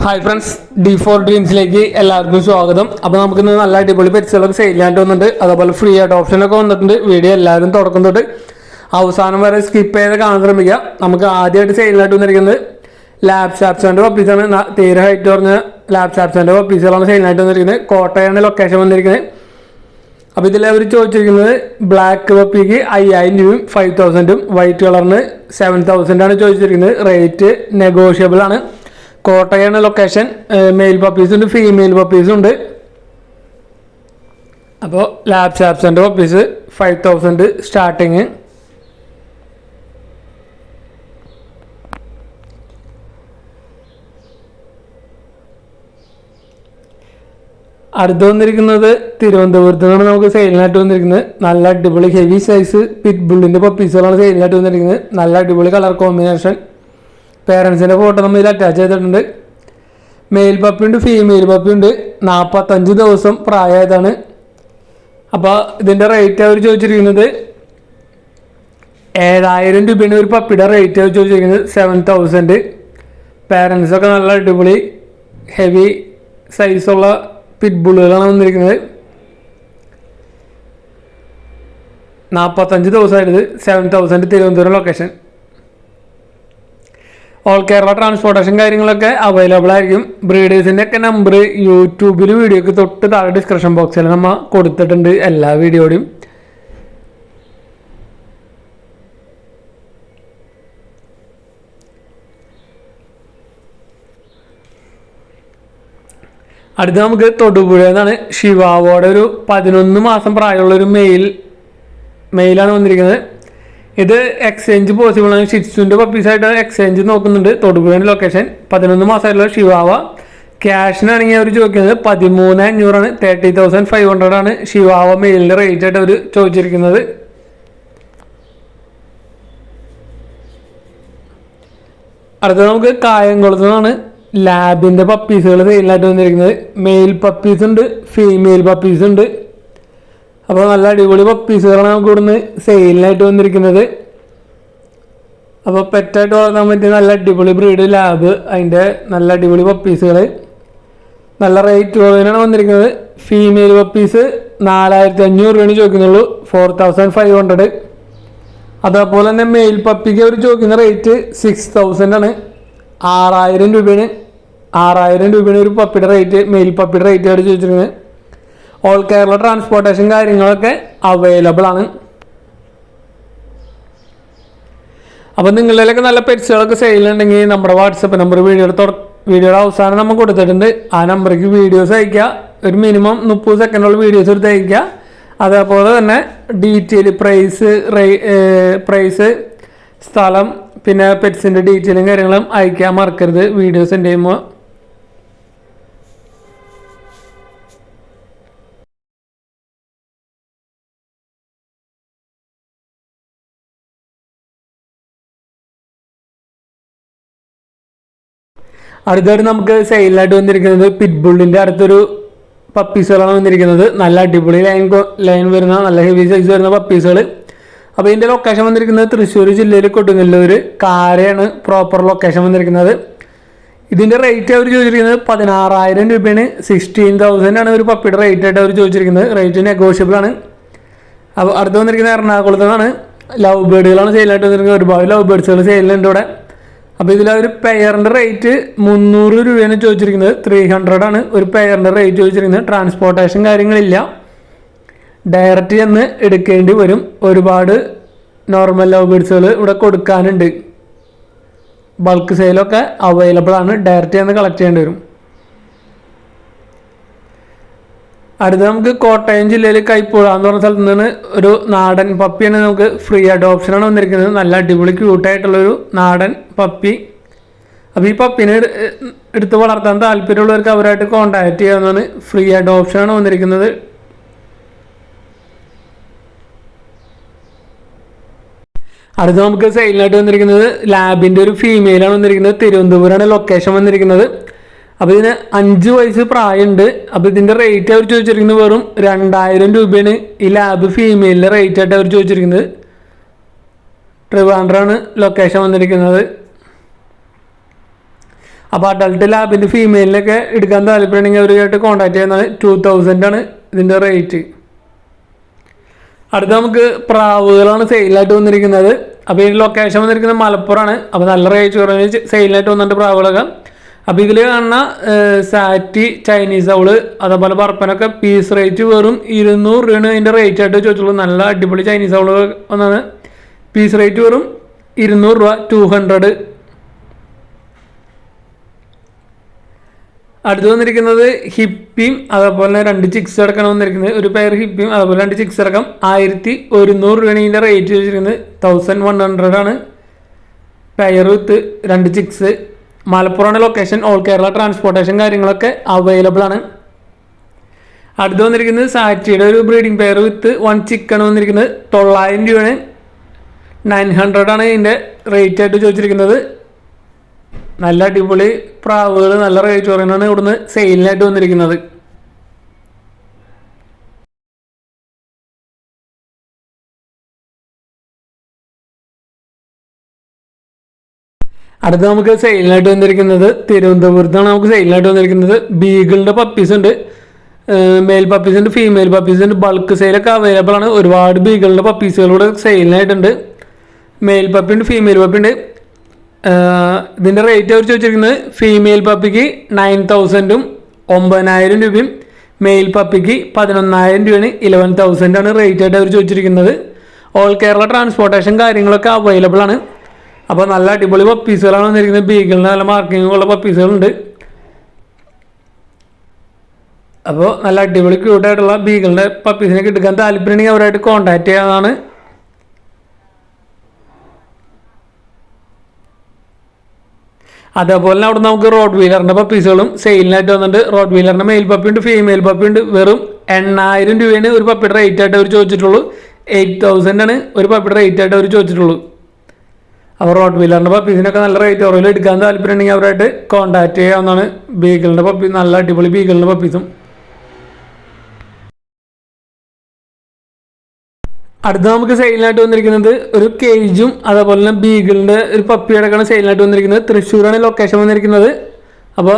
Hi friends, D4 ഡ്രീംസിലേക്ക് എല്ലാവർക്കും സ്വാഗതം. അപ്പോൾ നമുക്ക് ഇന്ന് നല്ല അടിപൊളി പെറ്റ്സുകളൊക്കെ സെയിലായിട്ട് വന്നിട്ടുണ്ട്. അതേപോലെ ഫ്രീ ആയിട്ട് ഓപ്ഷനൊക്കെ വന്നിട്ടുണ്ട്. വീഡിയോ എല്ലാവരും തുടക്കം തൊട്ട് അവസാനം വരെ സ്കിപ്പ് ചെയ്ത് കാണാൻ ശ്രമിക്കുക. നമുക്ക് ആദ്യമായിട്ട് സെയിലായിട്ട് വന്നിരിക്കുന്നത് ലാബ് ഷാപ്സാൻ്റെ പപ്പീസാണ്. തീരെ ഹൈറ്റ് പറഞ്ഞ ലാബ് ഷാപ്സാൻ്റെ പപ്പീസുകളാണ് സെയിലായിട്ട് വന്നിരിക്കുന്നത്. കോട്ടയാണ് ലൊക്കേഷൻ വന്നിരിക്കുന്നത്. അപ്പോൾ ഇതിൽ അവർ ചോദിച്ചിരിക്കുന്നത് ബ്ലാക്ക് പപ്പിക്ക് 5000 രൂപയും 5000ഉം വൈറ്റ് കളറിന് 7000 ആണ് ചോദിച്ചിരിക്കുന്നത്. റേറ്റ് നെഗോഷ്യബിൾ ആണ്. കോട്ടയാണ് ലൊക്കേഷൻ. മെയിൽ പപ്പീസ് ഉണ്ട്, ഫീമെയിൽ പപ്പീസും ഉണ്ട്. അപ്പോൾ ലാബ് ഷാപ്സിൻ്റെ പപ്പീസ് 5000 സ്റ്റാർട്ടിങ്. അടുത്ത് വന്നിരിക്കുന്നത് തിരുവനന്തപുരത്ത് നിന്നാണ് നമുക്ക് സെയിലിനായിട്ട് വന്നിരിക്കുന്നത്. നല്ല അടിപൊളി ഹെവി സൈസ് പിറ്റ് ബുള്ളിൻ്റെ പപ്പീസുകളാണ് സെയിലിനായിട്ട് വന്നിരിക്കുന്നത്. നല്ല അടിപൊളി കളർ കോമ്പിനേഷൻ. പേരൻസിൻ്റെ ഫോട്ടോ നമ്മൾ ഇതിൽ അറ്റാച്ച് ചെയ്തിട്ടുണ്ട്. Mail പപ്പിയുണ്ട്, female പപ്പിയുണ്ട്. 45 ദിവസം പ്രായമായതാണ്. അപ്പോൾ ഇതിൻ്റെ റേറ്റ് അവർ ചോദിച്ചിരിക്കുന്നത് 7000 രൂപയാണ് ഒരു പപ്പിയുടെ റേറ്റ് അവർ ചോദിച്ചിരിക്കുന്നത്. 7000. പേരൻസൊക്കെ നല്ല അടിപൊളി ഹെവി സൈസുള്ള പിറ്റ് ബുള്ളുകളാണ് വന്നിരിക്കുന്നത്. 45 ദിവസമായിട്ട് 7000 Thiruvananthapuram location. All Kerala transportation കാര്യങ്ങളൊക്കെ അവൈലബിൾ ആയിരിക്കും. ബ്രീഡേഴ്സിൻ്റെ ഒക്കെ നമ്പർ യൂട്യൂബിൽ വീഡിയോക്ക് തൊട്ട് താഴെ ഡിസ്ക്രിപ്ഷൻ ബോക്സിൽ നമ്മൾ കൊടുത്തിട്ടുണ്ട് എല്ലാ വീഡിയോയുടെയും. അടുത്ത് നമുക്ക് തൊടുപുഴ എന്നാണ്. ഷിവാവോടെ ഒരു 11 മാസം പ്രായമുള്ളൊരു മെയിലാണ് വന്നിരിക്കുന്നത്. ഇത് എക്സ്ചേഞ്ച് പോസിബിൾ ആണ്. ഷിറ്റ്സുവിൻ്റെ പപ്പീസായിട്ട് എക്സ്ചേഞ്ച് നോക്കുന്നുണ്ട്. തൊടുപുഴയുടെ ലൊക്കേഷൻ. 11 മാസമായിട്ടുള്ള ഷിവാവ. ക്യാഷിനാണെങ്കിൽ അവർ ചോദിക്കുന്നത് 13,500 30,500 ആണ് ഷിവാവ മെയിലിൻ്റെ റേറ്റ് ആയിട്ട് അവർ ചോദിച്ചിരിക്കുന്നത്. അടുത്തത് നമുക്ക് കായംകുളത്ത് നിന്നാണ് ലാബിൻ്റെ പപ്പീസുകൾ സെയിലായിട്ട് വന്നിരിക്കുന്നത്. മെയിൽ പപ്പീസ് ഉണ്ട്, ഫീമെയിൽ പപ്പീസ് ഉണ്ട്. അപ്പോൾ നല്ല അടിപൊളി പപ്പീസുകളാണ് നമുക്ക് ഇവിടുന്ന് സെയിലിനായിട്ട് വന്നിരിക്കുന്നത്. അപ്പോൾ പെറ്റായിട്ട് വളർത്താൻ പറ്റിയ നല്ല അടിപൊളി ബ്രീഡ് ലാബ്, അതിൻ്റെ നല്ല അടിപൊളി പപ്പീസുകൾ നല്ല റേറ്റ് കുറവിനാണ് വന്നിരിക്കുന്നത്. ഫീമെയിൽ പപ്പീസ് 4500 രൂപയാണ് ചോദിക്കുന്നുള്ളൂ, 4500. അതേപോലെ തന്നെ മെയിൽ പപ്പിക്ക് അവർ ചോദിക്കുന്ന റേറ്റ് 6000 ആണ്. 6000 രൂപയാണ്. 6000 രൂപയാണ് ഒരു പപ്പിയുടെ റേറ്റ്, മെയിൽ പപ്പിയുടെ റേറ്റ് ആയിട്ട് ചോദിച്ചിരിക്കുന്നത്. ഓൾ കേരള ട്രാൻസ്പോർട്ടേഷൻ കാര്യങ്ങളൊക്കെ അവൈലബിൾ ആണ്. അപ്പോൾ നിങ്ങളിലൊക്കെ നല്ല പെറ്റ്സുകളൊക്കെ സെയിലുണ്ടെങ്കിൽ നമ്മുടെ വാട്സപ്പ് നമ്പർ വീഡിയോയുടെ അവസാനം നമ്മൾ കൊടുത്തിട്ടുണ്ട്. ആ നമ്പറിലേക്ക് വീഡിയോസ് അയയ്ക്കുക. ഒരു മിനിമം 30 സെക്കൻഡുള്ള വീഡിയോസ് എടുത്ത് അയയ്ക്കുക. അതേപോലെ തന്നെ ഡീറ്റെയിൽ പ്രൈസ് സ്ഥലം പിന്നെ പെറ്റ്സിൻ്റെ ഡീറ്റെയിലും കാര്യങ്ങളും അയക്കാൻ മറക്കരുത് വീഡിയോസ് സെൻഡ് ചെയ്യുമ്പോൾ. അടുത്തായിട്ട് നമുക്ക് സെയിലായിട്ട് വന്നിരിക്കുന്നത് പിറ്റ്ബുള്ളിൻ്റെ അടുത്തൊരു പപ്പീസുകളാണ് വന്നിരിക്കുന്നത്. നല്ല അടിപൊളി ലൈൻ വരുന്ന നല്ല ഹെവി സൈസ് വരുന്ന പപ്പീസുകൾ. അപ്പോൾ ഇതിൻ്റെ ലൊക്കേഷൻ വന്നിരിക്കുന്നത് തൃശ്ശൂർ ജില്ലയിൽ കൊടുങ്ങല്ലൂർ കാരയാണ് പ്രോപ്പർ ലൊക്കേഷൻ വന്നിരിക്കുന്നത്. ഇതിൻ്റെ റേറ്റ് അവർ ചോദിച്ചിരിക്കുന്നത് 16,000 രൂപയാണ്. 16,000 ആണ് ഒരു പപ്പിയുടെ റേറ്റ് ആയിട്ട് അവർ ചോദിച്ചിരിക്കുന്നത്. റേറ്റ് നെഗോഷ്യബിൾ ആണ്. അപ്പോൾ അടുത്ത് വന്നിരിക്കുന്നത് എറണാകുളത്ത് നിന്നാണ്. ലവ് ബേഡുകളാണ് സെയിലായിട്ട് വന്നിരിക്കുന്നത്. ഒരുപാട് ലവ് ബേഡ്സുകൾ സെയിലുണ്ട് ഇവിടെ. അപ്പോൾ ഇതിൽ ഒരു പെയറിൻ്റെ റേറ്റ് 300 രൂപയാണ് ചോദിച്ചിരിക്കുന്നത്. 300 ആണ് ഒരു പെയറിൻ്റെ റേറ്റ് ചോദിച്ചിരിക്കുന്നത്. ട്രാൻസ്പോർട്ടേഷൻ കാര്യങ്ങളില്ല, ഡയറക്റ്റ് ചെന്ന് എടുക്കേണ്ടി വരും. ഒരുപാട് നോർമൽ ലവ് ബേഡ്സുകൾ ഇവിടെ കൊടുക്കാനുണ്ട്. ബൾക്ക് സെയിലൊക്കെ അവൈലബിൾ ആണ്. ഡയറക്റ്റ് ചെന്ന് കളക്ട് ചെയ്യേണ്ടി വരും. അടുത്ത നമുക്ക് കോട്ടയം ജില്ലയിൽ കൈപ്പുഴ എന്ന് പറഞ്ഞ സ്ഥലത്ത് നിന്ന് ഒരു നാടൻ പപ്പിയാണ് നമുക്ക് ഫ്രീ അഡോപ്ഷനാണ് വന്നിരിക്കുന്നത്. നല്ല അടിപൊളി ക്യൂട്ടായിട്ടുള്ളൊരു നാടൻ പപ്പി. അപ്പോൾ ഈ പപ്പിനെ എടുത്ത് വളർത്താൻ താല്പര്യമുള്ളവർക്ക് അവരായിട്ട് കോൺടാക്റ്റ് ചെയ്യാവുന്നതാണ്. ഫ്രീ അഡോപ്ഷനാണ് വന്നിരിക്കുന്നത്. അടുത്ത് നമുക്ക് സെയിലിനായിട്ട് വന്നിരിക്കുന്നത് ലാബിൻ്റെ ഒരു ഫീമെയിലാണ് വന്നിരിക്കുന്നത്. തിരുവനന്തപുരമാണ് ലൊക്കേഷൻ വന്നിരിക്കുന്നത്. അപ്പോൾ ഇതിന് 5 വയസ്സ് പ്രായമുണ്ട്. അപ്പോൾ ഇതിൻ്റെ റേറ്റ് അവർ ചോദിച്ചിരിക്കുന്നത് വെറും 2000 രൂപയാണ്. ഈ ലാബ് ഫീമെയിലിൻ്റെ റേറ്റ് ആയിട്ട് അവർ ചോദിച്ചിരിക്കുന്നത്. ട്രിവാൻഡ്രമാണ് ലൊക്കേഷൻ വന്നിരിക്കുന്നത്. അപ്പോൾ അഡൾട്ട് ലാബിൻ്റെ ഫീമെയിലിനൊക്കെ എടുക്കാൻ താല്പര്യമുണ്ടെങ്കിൽ അവരുമായിട്ട് കോൺടാക്ട് ചെയ്യുന്നതാണ്. 2000 ആണ് ഇതിൻ്റെ റേറ്റ്. അടുത്ത നമുക്ക് പ്രാവുകളാണ് സെയിലായിട്ട് വന്നിരിക്കുന്നത്. അപ്പോൾ ഇതിൻ്റെ ലൊക്കേഷൻ വന്നിരിക്കുന്നത് മലപ്പുറമാണ്. അപ്പോൾ നല്ല റേറ്റ് കുറഞ്ഞ് സെയിലായിട്ട് വന്നിട്ട് പ്രാവുകളൊക്കെ. അപ്പോൾ ഇതിൽ കാണുന്ന സാറ്റി, ചൈനീസ് ഔള്, അതേപോലെ ബർപ്പനൊക്കെ പീസ് റേറ്റ് വെറും 200 രൂപയാണ് അതിൻ്റെ റേറ്റ് ആയിട്ട് ചോദിച്ചുള്ളൂ. നല്ല അടിപൊളി ചൈനീസ് ഔള് വന്നാണ്. പീസ് റേറ്റ് വെറും 200 രൂപ, 200. അടുത്ത് വന്നിരിക്കുന്നത് ഹിപ്പിയും അതേപോലെ 2 ചിക്സ് അടക്കമാണ് വന്നിരിക്കുന്നത്. ഒരു പെയർ ഹിപ്പിയും അതേപോലെ 2 ചിക്സ് അടക്കം 1100 രൂപയാണ് ഇതിൻ്റെ റേറ്റ് ചോദിച്ചിരിക്കുന്നത്. 1100 ആണ് പെയർ വിത്ത് 2 ചിക്സ്. മലപ്പുറമാണ് ലൊക്കേഷൻ. ഓൾ കേരള ട്രാൻസ്പോർട്ടേഷൻ കാര്യങ്ങളൊക്കെ അവൈലബിൾ ആണ്. അടുത്ത് വന്നിരിക്കുന്നത് സാറ്റിയുടെ ഒരു ബ്രീഡിംഗ് പെയർ വിത്ത് 1 ചിക്കൻ വന്നിരിക്കുന്നത്. 900 രൂപയാണ്. 900 ആണ് ഇതിൻ്റെ റേറ്റ് ആയിട്ട് ചോദിച്ചിരിക്കുന്നത്. നല്ല അടിപൊളി പ്രാവുകൾ നല്ല റേറ്റ് കുറഞ്ഞാണ് ഇവിടുന്ന് സെയിലിനായിട്ട് വന്നിരിക്കുന്നത്. അടുത്ത് നമുക്ക് സെയിലിനായിട്ട് വന്നിരിക്കുന്നത് തിരുവനന്തപുരത്താണ്. നമുക്ക് സെയിലിനായിട്ട് വന്നിരിക്കുന്നത് ബീഗിളിൻ്റെ പപ്പീസ് ഉണ്ട്. മെയിൽ പപ്പീസ് ഉണ്ട്, ഫീമെയിൽ പപ്പീസ് ഉണ്ട്. ബൾക്ക് സെയിലൊക്കെ അവൈലബിൾ ആണ്. ഒരുപാട് ബീഗിളിൻ്റെ പപ്പീസുകളൂടെ സെയിലിനായിട്ടുണ്ട്. മെയിൽ പപ്പി ഉണ്ട്, ഫീമെയിൽ പപ്പി ഉണ്ട്. ഇതിൻ്റെ റേറ്റ് അവർ ചോദിച്ചിരിക്കുന്നത് ഫീമെയിൽ പപ്പിക്ക് 9000 9,000 രൂപയും മെയിൽ പപ്പിക്ക് 11,000 രൂപയാണ്. 11,000 ആണ് റേറ്റ് ആയിട്ട് അവർ ചോദിച്ചിരിക്കുന്നത്. ഓൾ കേരള ട്രാൻസ്പോർട്ടേഷൻ കാര്യങ്ങളൊക്കെ അവൈലബിൾ ആണ്. അപ്പോൾ നല്ല അടിപൊളി പപ്പീസുകളാണ് വന്നിരിക്കുന്നത്. ബീഗിളിന് നല്ല മാർക്കിങ്ങുള്ള പപ്പീസുകളുണ്ട്. അപ്പോൾ നല്ല അടിപൊളി ക്യൂട്ടായിട്ടുള്ള ബീഗിളിൻ്റെ പപ്പീസിനൊക്കെ എടുക്കാൻ താല്പര്യമുണ്ടെങ്കിൽ അവരായിട്ട് കോൺടാക്ട് ചെയ്യാവുന്നതാണ്. അതേപോലെ അവിടെ നമുക്ക് റോഡ് വീലറിൻ്റെ പപ്പീസുകളും സെയിലിനായിട്ട് വന്നിട്ട്. റോഡ് വീലറിൻ്റെ മെയിൽ പപ്പി ഉണ്ട്, ഫീമെയിൽ പപ്പി ഉണ്ട്. വെറും 8000 രൂപയാണ് ഒരു പപ്പിയുടെ റേറ്റ് ആയിട്ട് അവർ ചോദിച്ചിട്ടുള്ളൂ. 8000 ആണ് ഒരു പപ്പിയുടെ റേറ്റ് ആയിട്ട് അവർ ചോദിച്ചിട്ടുള്ളൂ. അപ്പോൾ റോഡ് വീലറിൻ്റെ പപ്പീസിനൊക്കെ നല്ല റേറ്റ് കുറവിൽ എടുക്കാൻ താല്പര്യമുണ്ടെങ്കിൽ അവരായിട്ട് കോൺടാക്ട് ചെയ്യാവുന്നതാണ്. ബീഗിളിൻ്റെ പപ്പി നല്ല അടിപൊളി ബീഗിളിൻ്റെ പപ്പീസും. അടുത്ത നമുക്ക് സെയിലിനായിട്ട് വന്നിരിക്കുന്നത് ഒരു കേജും അതേപോലെ തന്നെ ബീഗിളിൻ്റെ ഒരു പപ്പി അടക്കമാണ് സെയിലിനായിട്ട് വന്നിരിക്കുന്നത്. തൃശ്ശൂരാണ് ലൊക്കേഷൻ വന്നിരിക്കുന്നത്. അപ്പോൾ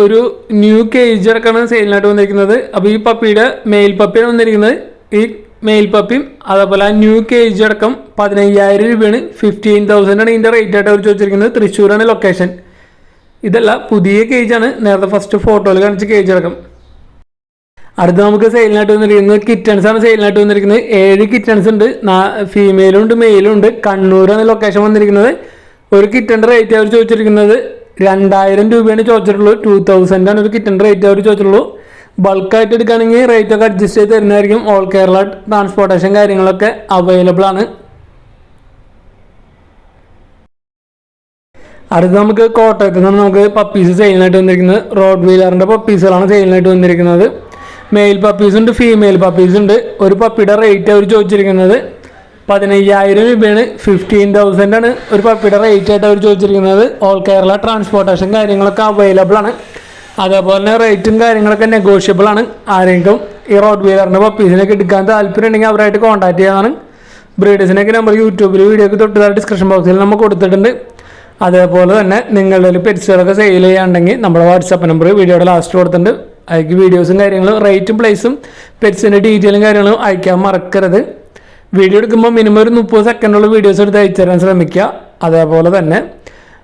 ഒരു ന്യൂ കേജ് അടക്കമാണ് സെയിലിനായിട്ട് വന്നിരിക്കുന്നത്. അപ്പോൾ ഈ പപ്പിയുടെ മെയിൽ പപ്പിയാണ് വന്നിരിക്കുന്നത്. ഈ മെയിൽ പപ്പിയും അതേപോലെ ന്യൂ കേജ് അടക്കം 15,000 രൂപയാണ്. 15,000 ആണ് ഇതിൻ്റെ റേറ്റ് ആയിട്ട് അവർ ചോദിച്ചിരിക്കുന്നത്. തൃശ്ശൂരാണ് ലൊക്കേഷൻ. ഇതല്ല, പുതിയ കേജാണ്. നേരത്തെ ഫസ്റ്റ് ഫോട്ടോയിൽ കാണിച്ച കേജ് അടക്കം. അടുത്ത് നമുക്ക് സെയിലിനായിട്ട് വന്നിരിക്കുന്നത് കിറ്റൻസ് ആണ് സെയിലിനായിട്ട് വന്നിരിക്കുന്നത്. 7 കിറ്റൻസ് ഉണ്ട്. ഫീമെയിലും ഉണ്ട്, മെയിലും ഉണ്ട്. കണ്ണൂരാണ് ലൊക്കേഷൻ വന്നിരിക്കുന്നത്. ഒരു കിറ്റൻ്റെ റേറ്റ് അവർ ചോദിച്ചിരിക്കുന്നത് 2,000 രൂപയാണ് ചോദിച്ചിട്ടുള്ളൂ. 2,000 ആണ് ഒരു കിറ്റൻ്റെ റേറ്റ് അവർ ചോദിച്ചിട്ടുള്ളൂ. ബൾക്കായിട്ട് എടുക്കുകയാണെങ്കിൽ റേറ്റ് ഒക്കെ അഡ്ജസ്റ്റ് ചെയ്ത് തരുന്നതായിരിക്കും. ഓൾ കേരള ട്രാൻസ്പോർട്ടേഷൻ കാര്യങ്ങളൊക്കെ അവൈലബിൾ ആണ്. അടുത്ത് നമുക്ക് കോട്ടയത്ത് നിന്നാണ് നമുക്ക് പപ്പീസ് സെയിലിനായിട്ട് വന്നിരിക്കുന്നത്. റോഡ് വീലറിൻ്റെ പപ്പീസുകളാണ് സെയിലിനായിട്ട് വന്നിരിക്കുന്നത്. മെയിൽ പപ്പീസ് ഉണ്ട്, ഫീമെയിൽ പപ്പീസ് ഉണ്ട്. ഒരു പപ്പിയുടെ റേറ്റ് അവർ ചോദിച്ചിരിക്കുന്നത് 15,000 രൂപയാണ്. 15,000 ആണ് ഒരു പപ്പിയുടെ റേറ്റ് ആയിട്ട് അവർ ചോദിച്ചിരിക്കുന്നത്. ഓൾ കേരള ട്രാൻസ്പോർട്ടേഷൻ കാര്യങ്ങളൊക്കെ അവൈലബിൾ ആണ്. അതേപോലെ തന്നെ റേറ്റും കാര്യങ്ങളൊക്കെ നെഗോഷ്യബിൾ ആണ്. ആരെങ്കിലും ഈ റോഡ് വീലറിൻ്റെ പപ്പീസിനൊക്കെ എടുക്കാൻ താല്പര്യം ഉണ്ടെങ്കിൽ അവരായിട്ട് കോൺടാക്ട് ചെയ്യാനാണ്. ബ്രീഡേഴ്സിനൊക്കെ നമ്പർ യൂട്യൂബിൽ വീഡിയോക്ക് തൊട്ട് ഡിസ്ക്രിപ്ഷൻ ബോക്സിൽ നമ്മൾ കൊടുത്തിട്ടുണ്ട്. അതേപോലെ തന്നെ നിങ്ങളുടെ പെറ്റ്സുകളൊക്കെ സെയിൽ ചെയ്യാണ്ടെങ്കിൽ നമ്മുടെ വാട്സാപ്പ് നമ്പർ വീഡിയോയുടെ ലാസ്റ്റ് കൊടുത്തിട്ടുണ്ട്. അതിലേക്ക് വീഡിയോസും കാര്യങ്ങളും റേറ്റും പ്ലേസും പെറ്റ്സിൻ്റെ ഡീറ്റെയിലും കാര്യങ്ങളും അയക്കാൻ മറക്കരുത്. വീഡിയോ എടുക്കുമ്പോൾ മിനിമം ഒരു 30 സെക്കൻഡുള്ള വീഡിയോസ് എടുത്ത് അയച്ചു തരാൻ ശ്രമിക്കുക. അതേപോലെ തന്നെ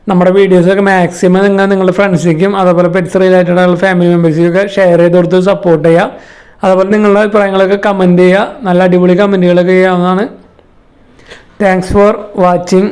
നമ്മുടെ വീഡിയോസൊക്കെ മാക്സിമം നിങ്ങളുടെ ഫ്രണ്ട്സിലേക്കും അതേപോലെ പെറ്റ്സ് റിലേറ്റഡ് ആയിട്ടുള്ള ഫാമിലി മെമ്പേഴ്സിനൊക്കെ ഷെയർ ചെയ്ത് കൊടുത്ത് സപ്പോർട്ട് ചെയ്യുക. അതേപോലെ നിങ്ങളുടെ അഭിപ്രായങ്ങളൊക്കെ കമൻറ്റ് ചെയ്യുക. നല്ല അടിപൊളി കമൻറ്റുകളൊക്കെ ചെയ്യാവുന്നതാണ്. Thanks for watching.